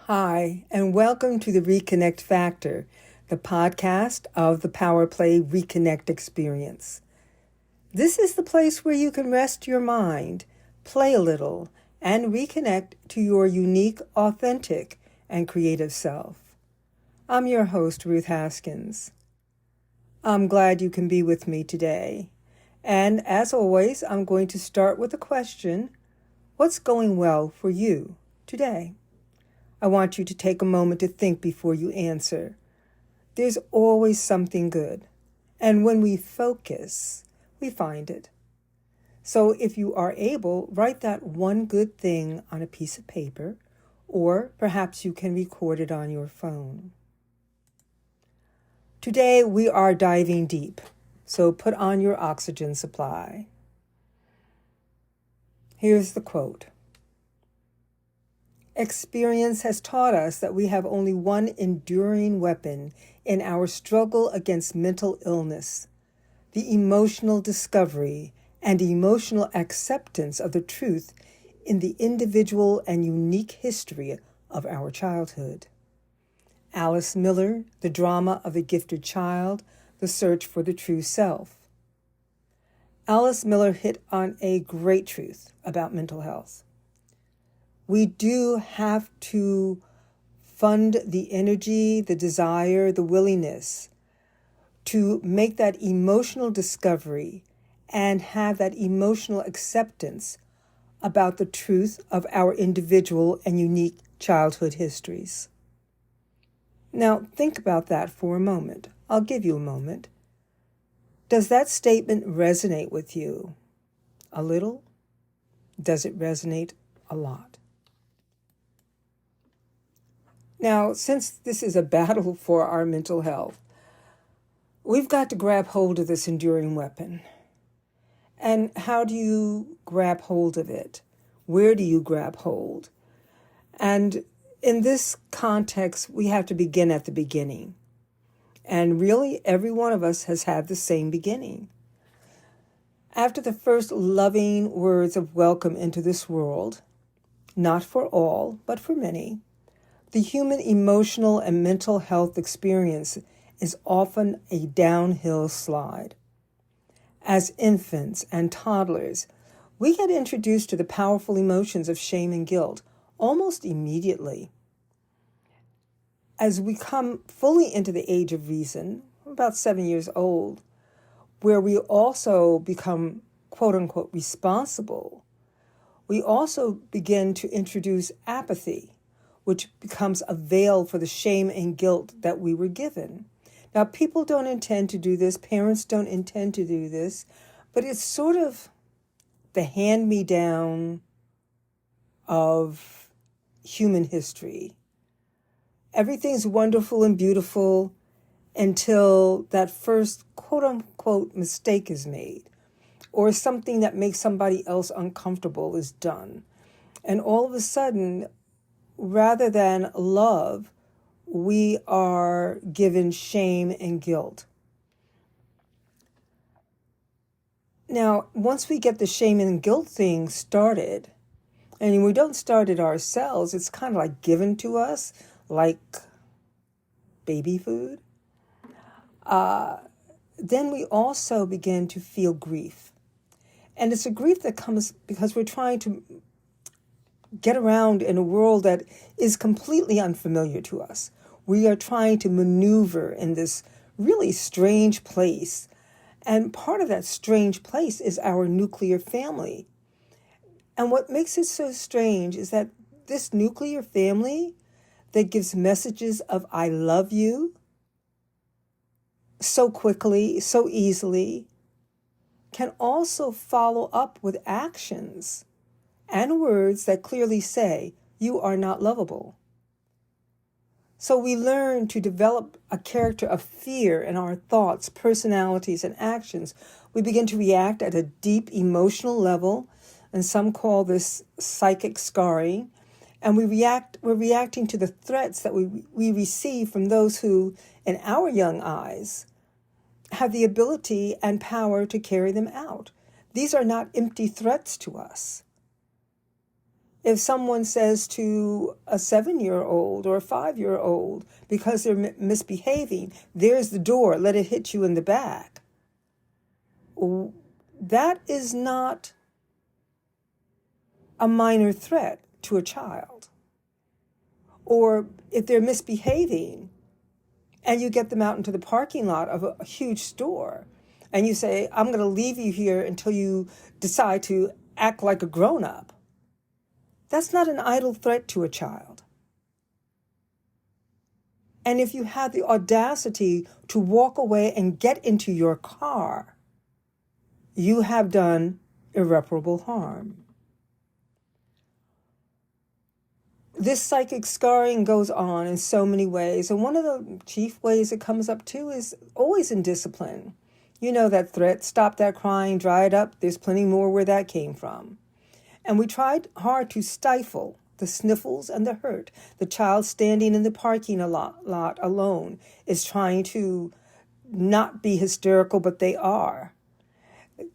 Hi, and welcome to the Reconnect Factor, the podcast of the Power Play Reconnect experience. This is the place where you can rest your mind, play a little, and reconnect to your unique, authentic, and creative self. I'm your host, Ruth Haskins. I'm glad you can be with me today. And as always, I'm going to start with a question. What's going well for you today? I want you to take a moment to think before you answer. There's always something good, and when we focus, we find it. So if you are able, write that one good thing on a piece of paper, or perhaps you can record it on your phone. Today we are diving deep, so put on your oxygen supply. Here's the quote. Experience has taught us that we have only one enduring weapon in our struggle against mental illness, the emotional discovery and emotional acceptance of the truth in the individual and unique history of our childhood. Alice Miller, The Drama of the Gifted Child, The Search for the True Self. Alice Miller hit on a great truth about mental health. We do have to fund the energy, the desire, the willingness to make that emotional discovery and have that emotional acceptance about the truth of our individual and unique childhood histories. Now, think about that for a moment. I'll give you a moment. Does that statement resonate with you? A little? Does it resonate a lot? Now, since this is a battle for our mental health, we've got to grab hold of this enduring weapon. And how do you grab hold of it? Where do you grab hold? And in this context, we have to begin at the beginning. And really, every one of us has had the same beginning. After the first loving words of welcome into this world, not for all, but for many, the human emotional and mental health experience is often a downhill slide. As infants and toddlers, we get introduced to the powerful emotions of shame and guilt almost immediately. As we come fully into the age of reason, about 7 years old, where we also become quote-unquote responsible, we also begin to introduce apathy, which becomes a veil for the shame and guilt that we were given. Now, people don't intend to do this, parents don't intend to do this, but it's sort of the hand-me-down of human history. Everything's wonderful and beautiful until that first quote-unquote mistake is made, or something that makes somebody else uncomfortable is done. And all of a sudden, rather than love, we are given shame and guilt. Now, once we get the shame and guilt thing started, and we don't start it ourselves, it's kind of like given to us, like baby food, then we also begin to feel grief. And it's a grief that comes because we're trying to get around in a world that is completely unfamiliar to us. We are trying to maneuver in this really strange place. And part of that strange place is our nuclear family. And what makes it so strange is that this nuclear family that gives messages of I love you so quickly, so easily, can also follow up with actions and words that clearly say, you are not lovable. So we learn to develop a character of fear in our thoughts, personalities, and actions. We begin to react at a deep emotional level, and some call this psychic scarring. And we're reacting to the threats that we receive from those who, in our young eyes, have the ability and power to carry them out. These are not empty threats to us. If someone says to a 7-year-old or a 5-year-old, because they're misbehaving, there's the door, let it hit you in the back. That is not a minor threat to a child. Or if they're misbehaving and you get them out into the parking lot of a huge store and you say, I'm going to leave you here until you decide to act like a grown-up, that's not an idle threat to a child. And if you have the audacity to walk away and get into your car, you have done irreparable harm. This psychic scarring goes on in so many ways, and one of the chief ways it comes up too is always in discipline. You know that threat, stop that crying, dry it up, there's plenty more where that came from. And we tried hard to stifle the sniffles and the hurt. The child standing in the parking lot alone is trying to not be hysterical, but they are.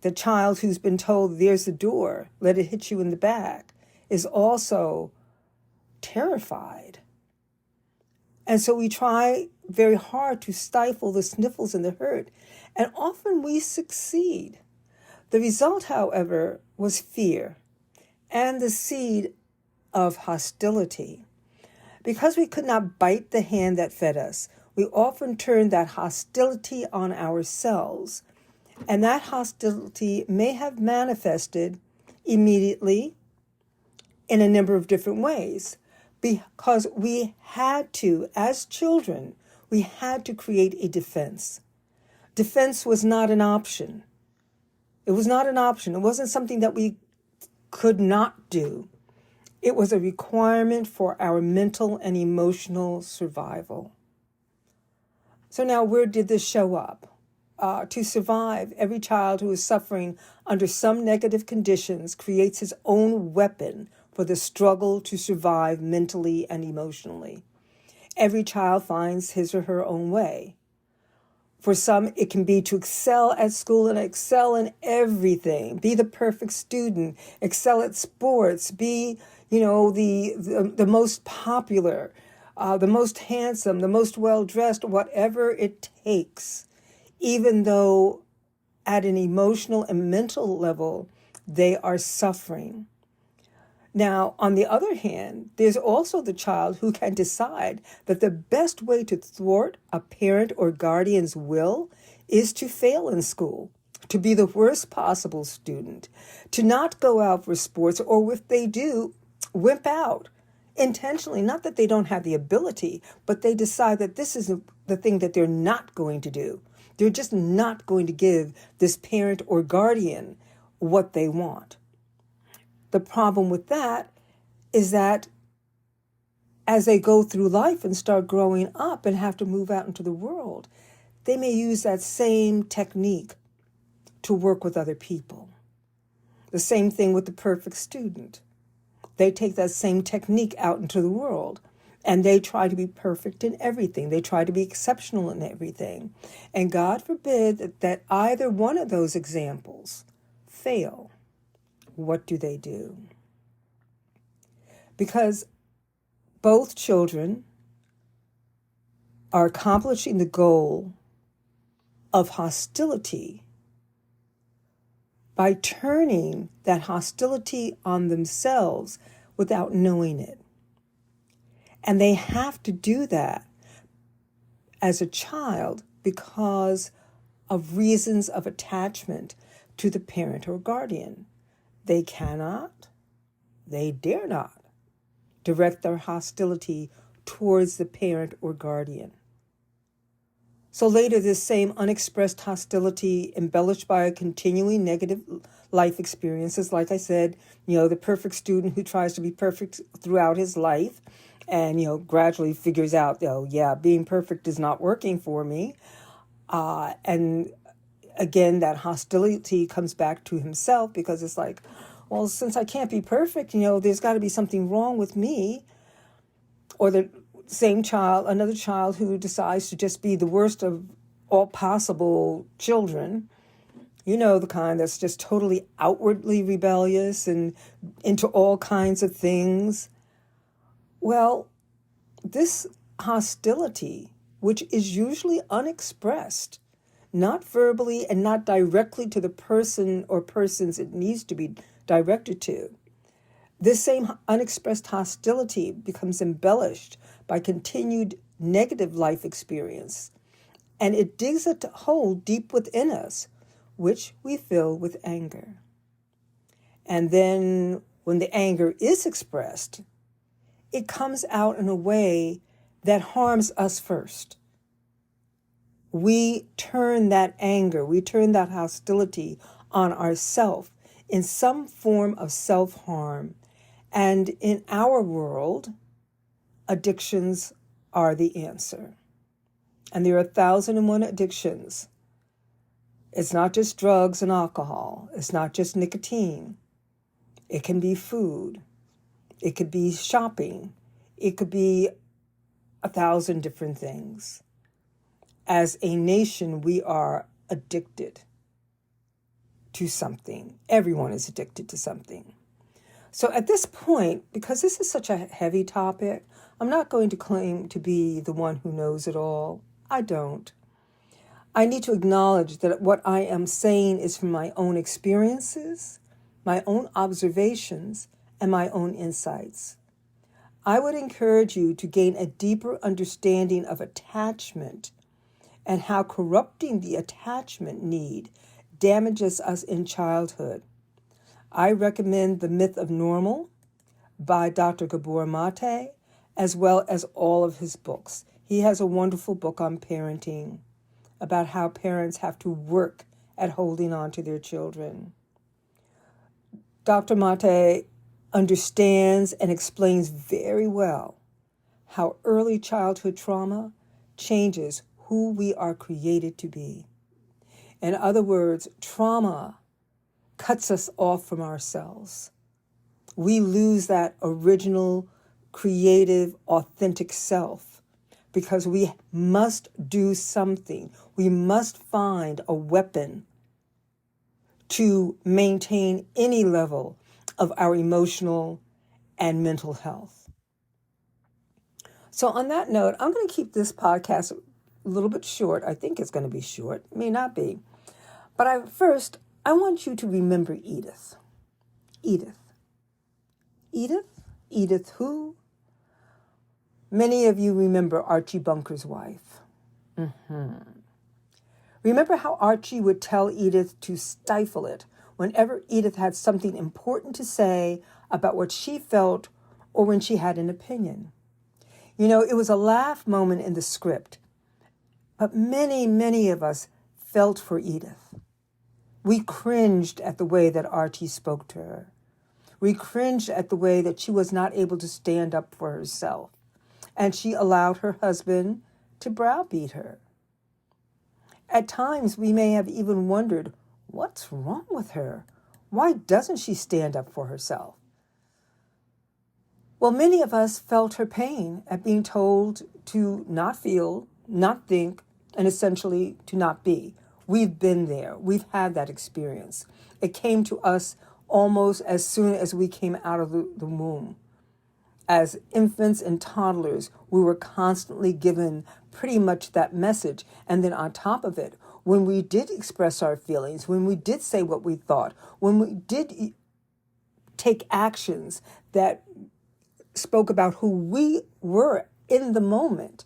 The child who's been told, there's the door, let it hit you in the back, is also terrified. And so we try very hard to stifle the sniffles and the hurt, and often we succeed. The result, however, was fear and the seed of hostility. Because we could not bite the hand that fed us, we often turned that hostility on ourselves, and that hostility may have manifested immediately in a number of different ways. Because we had to, as children, we had to create a defense. Defense was not an option. It was not an option. It wasn't something that we could not do. It was a requirement for our mental and emotional survival. So now where did this show up? To survive, every child who is suffering under some negative conditions creates his own weapon for the struggle to survive mentally and emotionally. Every child finds his or her own way. For some, it can be to excel at school and excel in everything, be the perfect student, excel at sports, be, the most popular, the most handsome, the most well-dressed, whatever it takes, even though at an emotional and mental level, they are suffering. Now, on the other hand, there's also the child who can decide that the best way to thwart a parent or guardian's will is to fail in school, to be the worst possible student, to not go out for sports, or if they do, wimp out intentionally. Not that they don't have the ability, but they decide that this is the thing that they're not going to do. They're just not going to give this parent or guardian what they want. The problem with that is that as they go through life and start growing up and have to move out into the world, they may use that same technique to work with other people. The same thing with the perfect student. They take that same technique out into the world and they try to be perfect in everything. They try to be exceptional in everything. And God forbid that either one of those examples fail. What do they do? Because both children are accomplishing the goal of hostility by turning that hostility on themselves without knowing it. And they have to do that as a child because of reasons of attachment to the parent or guardian. They cannot, they dare not direct their hostility towards the parent or guardian. So later, this same unexpressed hostility, embellished by a continuing negative life experiences, like I said, the perfect student who tries to be perfect throughout his life and, gradually figures out, being perfect is not working for me. And again, that hostility comes back to himself because it's like, well, since I can't be perfect, there's got to be something wrong with me. Or the same child, another child who decides to just be the worst of all possible children, You know, the kind that's just totally outwardly rebellious and into all kinds of things. Well, this hostility, which is usually unexpressed, not verbally and not directly to the person or persons it needs to be directed to, this same unexpressed hostility becomes embellished by continued negative life experience, and it digs a hole deep within us, which we fill with anger. And then when the anger is expressed, it comes out in a way that harms us first. We turn that anger, we turn that hostility on ourselves in some form of self-harm. And in our world, addictions are the answer. And there are 1,001 addictions. It's not just drugs and alcohol. It's not just nicotine. It can be food. It could be shopping. It could be 1,000 different things. As a nation, we are addicted to something. Everyone is addicted to something. So at this point, because this is such a heavy topic, I'm not going to claim to be the one who knows it all. I don't. I need to acknowledge that what I am saying is from my own experiences, my own observations, and my own insights. I would encourage you to gain a deeper understanding of attachment and how corrupting the attachment need damages us in childhood. I recommend The Myth of Normal by Dr. Gabor Mate, as well as all of his books. He has a wonderful book on parenting about how parents have to work at holding on to their children. Dr. Mate understands and explains very well how early childhood trauma changes who we are created to be. In other words, trauma cuts us off from ourselves. We lose that original, creative, authentic self because we must do something. We must find a weapon to maintain any level of our emotional and mental health. So on that note, I'm going to keep this podcast a little bit short. I think it's going to be short. It may not be. But I want you to remember Edith. Edith. Edith? Edith who? Many of you remember Archie Bunker's wife. Remember how Archie would tell Edith to stifle it whenever Edith had something important to say about what she felt or when she had an opinion. You know, it was a laugh moment in the script, but many, many of us felt for Edith. We cringed at the way that Archie spoke to her. We cringed at the way that she was not able to stand up for herself, and she allowed her husband to browbeat her. At times, we may have even wondered, what's wrong with her? Why doesn't she stand up for herself? Well, many of us felt her pain at being told to not feel, not think, and essentially to not be. We've been there. We've had that experience. It came to us almost as soon as we came out of the womb. As infants and toddlers, we were constantly given pretty much that message. And then on top of it, when we did express our feelings, when we did say what we thought, when we did take actions that spoke about who we were in the moment,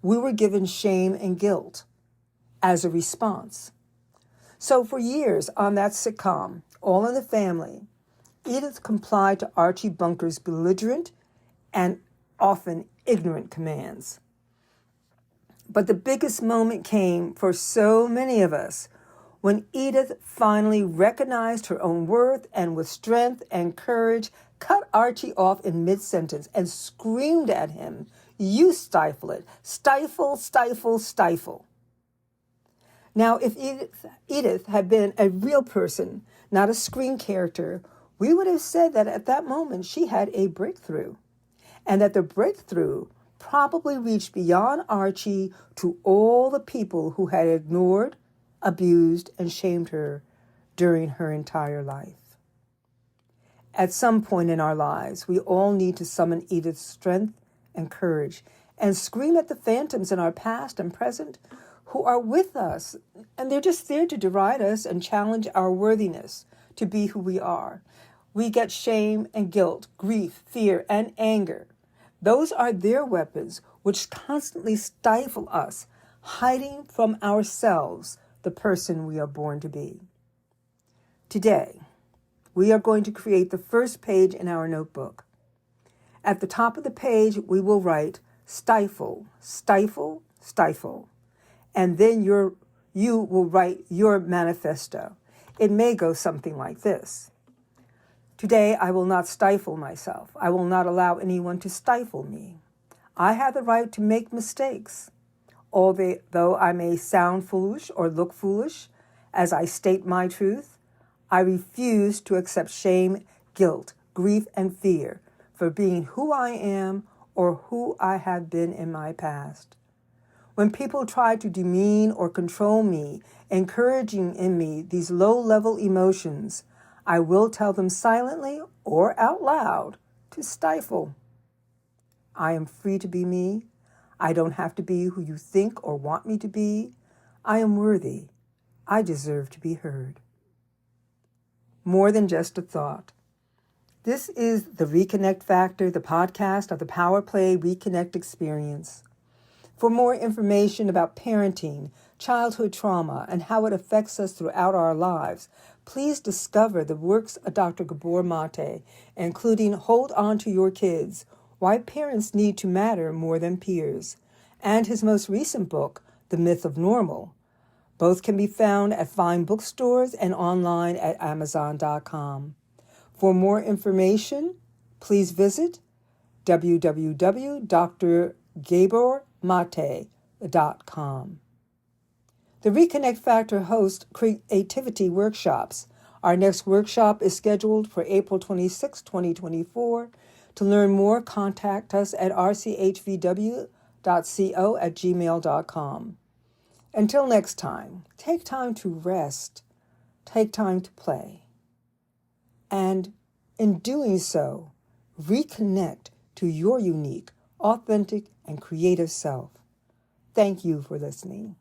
we were given shame and guilt as a response. So for years on that sitcom, All in the Family, Edith complied to Archie Bunker's belligerent and often ignorant commands. But the biggest moment came for so many of us when Edith finally recognized her own worth and with strength and courage cut Archie off in mid-sentence and screamed at him, "You stifle it. Stifle, stifle, stifle." Now, if Edith had been a real person, not a screen character, we would have said that at that moment she had a breakthrough, and that the breakthrough probably reached beyond Archie to all the people who had ignored, abused, and shamed her during her entire life. At some point in our lives, we all need to summon Edith's strength and courage and scream at the phantoms in our past and present who are with us, and they're just there to deride us and challenge our worthiness to be who we are. We get shame and guilt, grief, fear, and anger. Those are their weapons which constantly stifle us, hiding from ourselves the person we are born to be. Today, we are going to create the first page in our notebook. At the top of the page, we will write, stifle, stifle, stifle. And then you will write your manifesto. It may go something like this. Today, I will not stifle myself. I will not allow anyone to stifle me. I have the right to make mistakes. Although I may sound foolish or look foolish as I state my truth, I refuse to accept shame, guilt, grief, and fear for being who I am or who I have been in my past. When people try to demean or control me, encouraging in me these low-level emotions, I will tell them silently or out loud to stifle. I am free to be me. I don't have to be who you think or want me to be. I am worthy. I deserve to be heard. More than just a thought. This is the Reconnect Factor, the podcast of the Power Play Reconnect experience. For more information about parenting, childhood trauma, and how it affects us throughout our lives, please discover the works of Dr. Gabor Mate, including Hold On to Your Kids, Why Parents Need to Matter More Than Peers, and his most recent book, The Myth of Normal. Both can be found at fine bookstores and online at Amazon.com. For more information, please visit www.drgabormate.com. The Reconnect Factor hosts creativity workshops. Our next workshop is scheduled for April 26, 2024. To learn more, contact us at rchvw.co@gmail.com. Until next time, take time to rest, take time to play, and in doing so, reconnect to your unique, authentic, and creative self. Thank you for listening.